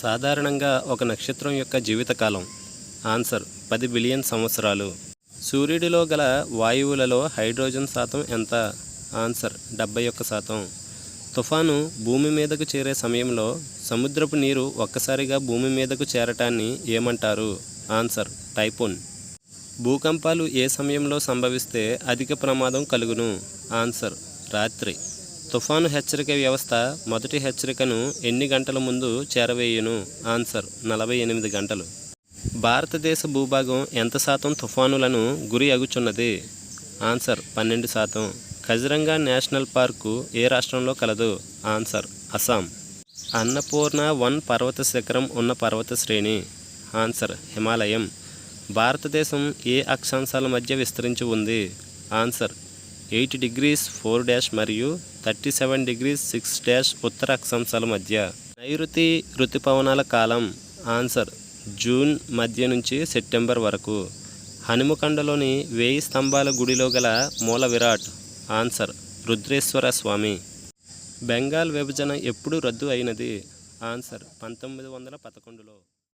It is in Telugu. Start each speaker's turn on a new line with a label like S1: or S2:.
S1: సాధారణంగా ఒక నక్షత్రం యొక్క జీవితకాలం ఆన్సర్ 10 బిలియన్ సంవత్సరాలు. సూర్యుడిలో గల వాయువులలో హైడ్రోజన్ శాతం ఎంత? ఆన్సర్ 71%. తుఫాను భూమి మీదకు చేరే సమయంలో సముద్రపు నీరు ఒక్కసారిగా భూమి మీదకు చేరటాన్ని ఏమంటారు? Answer typhoon. భూకంపాలు ఏ సమయంలో సంభవిస్తే అధిక ప్రమాదం కలుగును? ఆన్సర్ రాత్రి. తుఫాను హెచ్చరిక వ్యవస్థ మొదటి హెచ్చరికను ఎన్ని గంటల ముందు చేరవేయును? ఆన్సర్ 48 గంటలు. భారతదేశ భూభాగం ఎంత శాతం తుఫానులను గురి అగుచున్నది? ఆన్సర్ 12%. కజిరంగా నేషనల్ పార్కు ఏ రాష్ట్రంలో కలదు? ఆన్సర్ అస్సాం. అన్నపూర్ణ 1 పర్వత శిఖరం ఉన్న పర్వత శ్రేణి? ఆన్సర్ హిమాలయం. భారతదేశం ఏ అక్షాంశాల మధ్య విస్తరించి ఉంది? ఆన్సర్ 8 degrees 4' మరియు 37 degrees 6' ఉత్తర అక్షాంశాల మధ్య. నైరుతి ఋతుపవనాల కాలం? ఆన్సర్ జూన్ మధ్య నుంచి సెప్టెంబర్ వరకు. హనుమకొండలోని 1000 స్తంభాల గుడిలో గల మూల విరాట్? ఆన్సర్ రుద్రేశ్వర స్వామి. బెంగాల్ విభజన ఎప్పుడు రద్దు అయినది? ఆన్సర్ 1911లో.